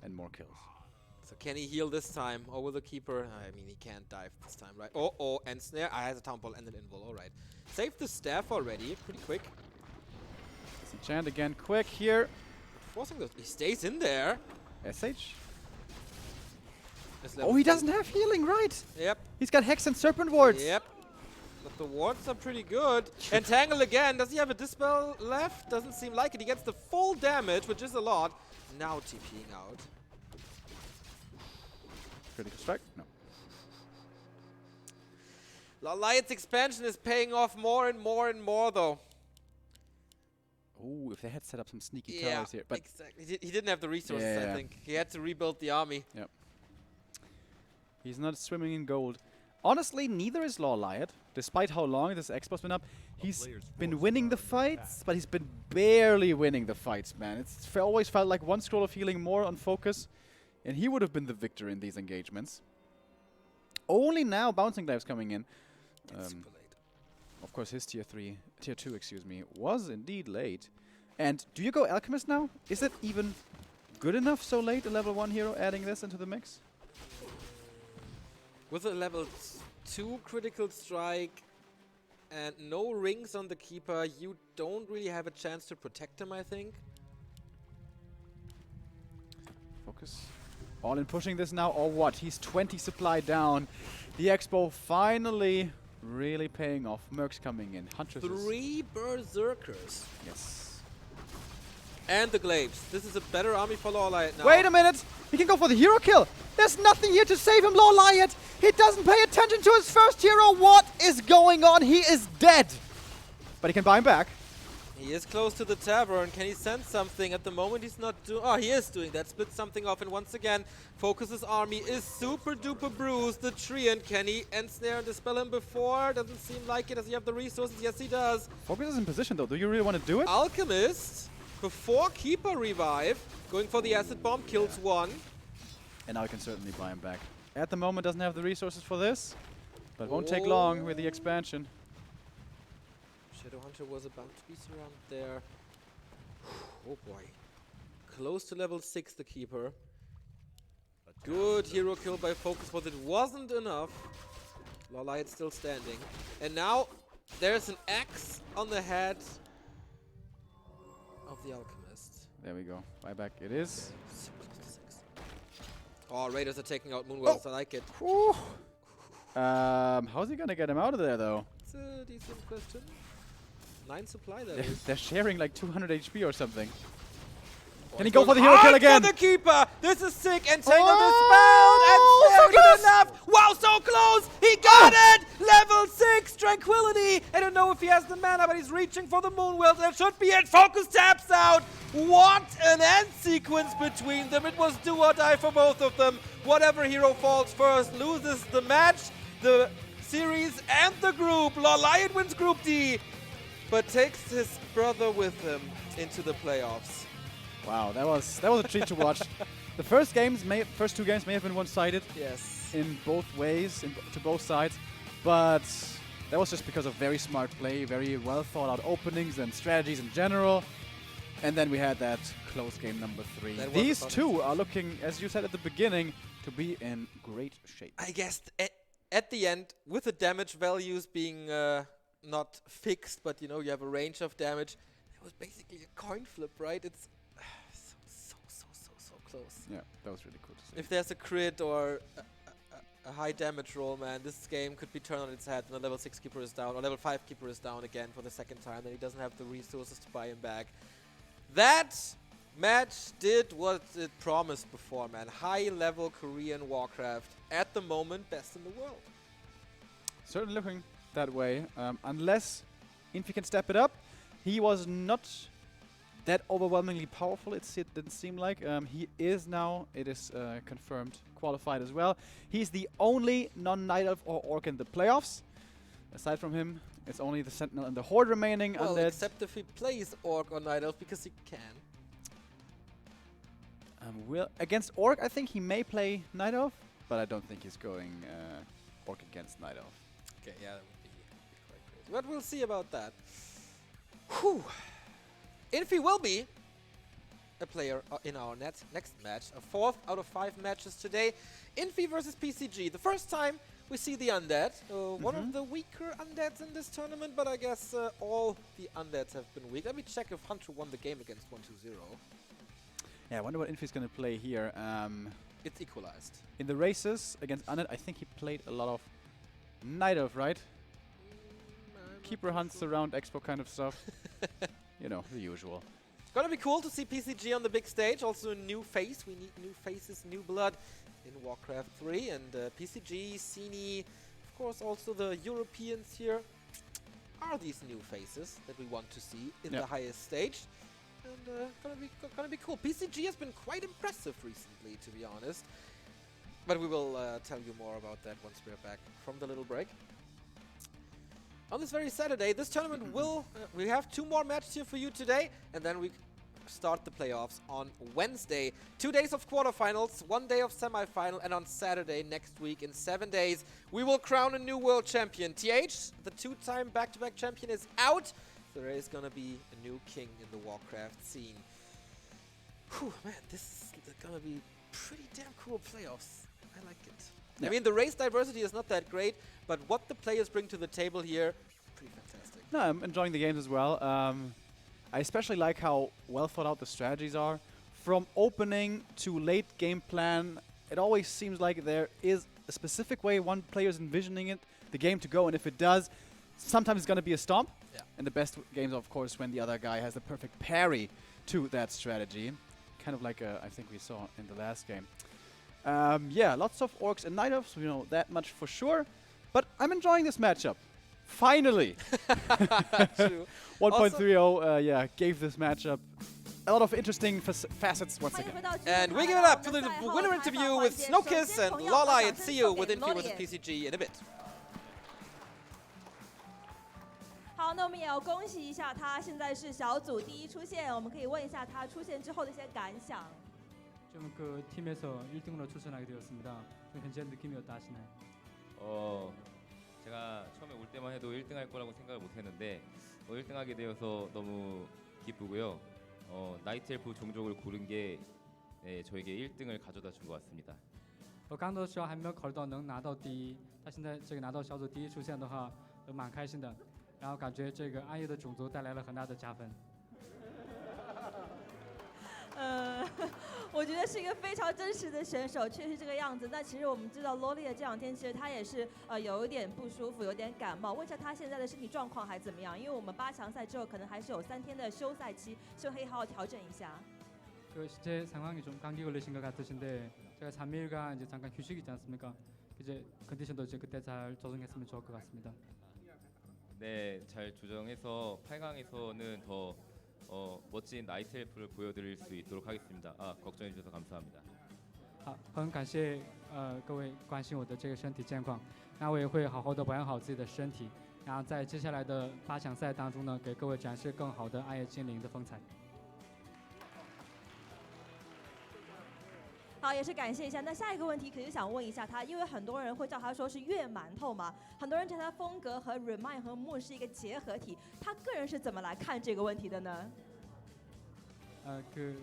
And more kills. So can he heal this time? Or will the Keeper... I mean, he can't dive this time, right? Oh, and Snare. I has a Town Ball and an Invul. Alright. Saved the Staff already. Pretty quick. Disenchant again quick here. Forcing those. He stays in there. SH? Oh, he doesn't have healing, right? Yep. He's got Hex and Serpent Wards. Yep. But the wards are pretty good. Entangle again. Does he have a Dispel left? Doesn't seem like it. He gets the full damage, which is a lot. Now TPing out. Critical strike? No. LawLiet's expansion is paying off more and more and more, though. Oh, if they had set up some sneaky towers here. But exactly. He didn't have the resources, I think. He had to rebuild the army. Yep. He's not swimming in gold. Honestly, neither is LawLiet. Despite how long this expo's been up, he's been winning the fights, but he's been barely winning the fights, man. It's always felt like one scroll of healing more on FoCuS, and he would have been the victor in these engagements. Only now Bouncing Dive's coming in. Super late. Of course, his tier 2, excuse me, was indeed late. And do you go Alchemist now? Is it even good enough so late, a level 1 hero adding this into the mix? With a level 2 critical strike and no rings on the Keeper, you don't really have a chance to protect him, I think. FoCuS. All in pushing this now, or what? He's 20 supply down. The Expo finally really paying off. Mercs coming in. Huntresses. 3 Berserkers. Yes. And the Glaives. This is a better army for LawLiet now. Wait a minute! He can go for the hero kill! There's nothing here to save him, LawLiet! He doesn't pay attention to his first hero! What is going on? He is dead! But he can buy him back. He is close to the tavern. Can he sense something? At the moment he's not doing... Oh, he is doing that. Split something off. And once again, FoCuS's army is super duper bruised. The Treant, can he ensnare and dispel him before? Doesn't seem like it. Does he have the resources? Yes, he does. FoCuS is in position though. Do you really want to do it? Alchemist, before Keeper revive, going for the acid bomb, kills one. And now he can certainly buy him back. At the moment doesn't have the resources for this. But won't take long with the expansion. Shadowhunter was about to be surrounded there. Oh boy. Close to level 6, the Keeper. Good hero kill by FoCuS, but it wasn't enough. LawLiet still standing. And now there's an axe on the head of the Alchemist. There we go. Buyback it is. So close to 6. Oh, Raiders are taking out Moonwells. I like it. Whew. How's he gonna get him out of there though? It's a decent question. 9 supply there. They're sharing like 200 HP or something. Oh, Can he go for the hero kill again? For the Keeper! This is sick! Entangle dispelled! And so good close! enough! Wow, so close! He got it! Level 6 Tranquility! I don't know if he has the mana, but he's reaching for the Moonwells. That should be it! FoCuS taps out! What an end sequence between them! It was do or die for both of them. Whatever hero falls first loses the match, the series, and the group. LawLiet wins Group D, but takes his brother with him into the playoffs. Wow, that was a treat to watch. The first two games may have been one-sided. Yes. In both ways, to both sides, but that was just because of very smart play, very well thought out openings and strategies in general. And then we had that close game number 3. These two are looking, as you said at the beginning, to be in great shape. I guess at the end, with the damage values being not fixed, but you know, you have a range of damage, it was basically a coin flip, right? It's so close. Yeah, that was really cool to see. If there's a crit or a high damage roll, man, this game could be turned on its head when the level 6 Keeper is down, or level 5 Keeper is down again for the second time, then he doesn't have the resources to buy him back. That match did what it promised before, man. High-level Korean Warcraft. At the moment, best in the world. Certainly looking that way, unless Infi can step it up. He was not that overwhelmingly powerful, it didn't seem like. He is now, it is confirmed, qualified as well. He's the only non-Night Elf or Orc in the playoffs. Aside from him, it's only the Sentinel and the Horde remaining. Well, except if he plays Orc or Night Elf, because he can. Against Orc, I think he may play Night Elf, but I don't think he's going Orc against Night Elf. Okay, yeah, that would be quite crazy. But we'll see about that. Whew. Infi will be a player in our next match. A 4th out of 5 matches today. Infi versus PCG. The first time we see the Undead. One of the weaker Undeads in this tournament, but I guess all the Undeads have been weak. Let me check if Hunter won the game against 1-2-0. Yeah, I wonder what Infi's going to play here. It's equalized. In the races against Undead, I think he played a lot of Night Elf, right? Keeper hunts around Expo kind of stuff. You know, the usual. It's gonna be cool to see PCG on the big stage. Also a new face. We need new faces, new blood in Warcraft 3. And PCG, Sini, of course also the Europeans here are these new faces that we want to see in the highest stage. And gonna be cool. PCG has been quite impressive recently, to be honest. But we will tell you more about that once we're back from the little break. On this very Saturday, this tournament will... we have 2 more matches here for you today, and then we start the playoffs on Wednesday. 2 days of quarterfinals, 1 day of semifinal, and on Saturday next week, in 7 days, we will crown a new world champion. TH, the 2-time back-to-back champion, is out, so there is going to be a new king in the Warcraft scene. Whew, man, this is going to be pretty damn cool playoffs. I like it. I mean, the race diversity is not that great, but what the players bring to the table here, pretty fantastic. No, I'm enjoying the games as well. I especially like how well thought out the strategies are. From opening to late game plan, it always seems like there is a specific way one player is envisioning the game to go, and if it does, sometimes it's going to be a stomp. Yeah. And the best games, of course, when the other guy has the perfect parry to that strategy. Kind of like I think we saw in the last game. Yeah, lots of orcs and night elves, we know that much for sure. But I'm enjoying this matchup. Finally! 1.30, yeah, gave this matchup a lot of interesting facets once again. And we give it up to the winner interview with FoCuS and LawLiet. See you with Infi vs PCG in a bit. 好，那我们也要恭喜一下他，现在是小组第一出现。我们可以问一下他出现之后的一些感想。 좀 그 팀에서 1등으로 출전하게 되었습니다. 좀 현재 느낌이 어떠하시나요? 제가 처음에 올 때만 해도 1등 할 거라고 생각을 못 했는데 1등 하게 되어서 너무 기쁘고요. 나이트 엘프 종족을 고른 게 저에게 1등을 가져다 준 것 같습니다. 我刚的时候还没有考虑到能拿到第一，他现在这个拿到小组第一出现的话，蛮开心的。然后感觉这个暗夜的种族带来了很大的加分。我觉得是一个非常真实的选手，确实这个样子。那其实我们知道LawLiet这两天其实他也是有一点不舒服，有点感冒。问一下他现在的身体状况还怎么样？因为我们8强赛之后可能还是有3天的休赛期，希望可以好好调整一下。 그 실제 상황이 좀 감기 걸리신 것 같으신데 제가 3일간 이제 잠깐 휴식이지 않습니까? 이제 컨디션도 이제 그때 잘 조정했으면 좋을 것 같습니다. 네, 잘 조정해서 8강에서는 더 멋진 나이트 엘프를 보여드릴 수 있도록 하겠습니다. 걱정해 주셔서 감사합니다. 好，很感谢各位关心我的这个身体健康，那我也会好好的保养好自己的身体，然后在接下来的8强赛当中呢，给各位展示更好的暗夜精灵的风采。 好，也是感谢一下。那下一个问题，可是想问一下他，因为很多人会叫他说是月馒头嘛，很多人觉得他风格和 Remind 和 Moon 是一个结合体，他个人是怎么来看这个问题的呢？ 그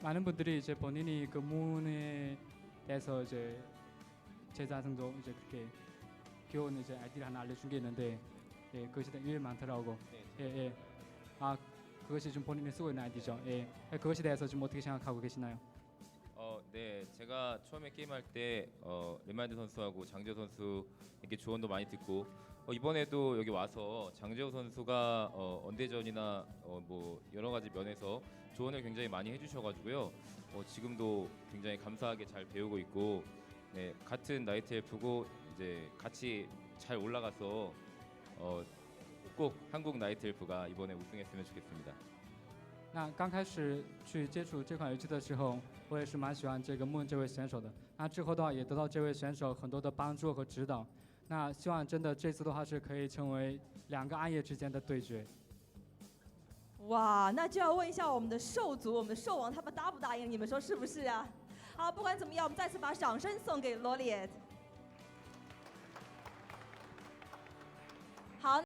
많은 분들이 이제 본인이 그 문에 대해서 이제 제자승도 이제 그렇게 귀여운 이제 아이디를 하나 알려준 게 있는데, 예, 그것이 왜 많더라고. 예, 예. 그것이 좀 본인이 쓰고 있는 아이디죠. 예, 그것에 대해서 좀 어떻게 생각하고 계시나요? 네, 제가 처음에 게임할 때 레마인드 선수하고 장재호 선수에게 조언도 많이 듣고 이번에도 여기 와서 장재호 선수가 언대전이나 뭐 여러 가지 면에서 조언을 굉장히 많이 해주셔가지고요. 지금도 굉장히 감사하게 잘 배우고 있고, 네, 같은 나이트 엘프고 이제 같이 잘 올라가서 꼭 한국 나이트 엘프가 이번에 우승했으면 좋겠습니다. 那刚开始去接触这款游戏的时候，我也是蛮喜欢这个 Moon 这位选手的。那之后的话，也得到这位选手很多的帮助和指导。那希望真的这次的话是可以成为2个暗夜之间的对决。哇，那就要问一下我们的兽族，我们的兽王他们答不答应？你们说是不是啊？好，不管怎么样，我们再次把掌声送给LawLiet。好。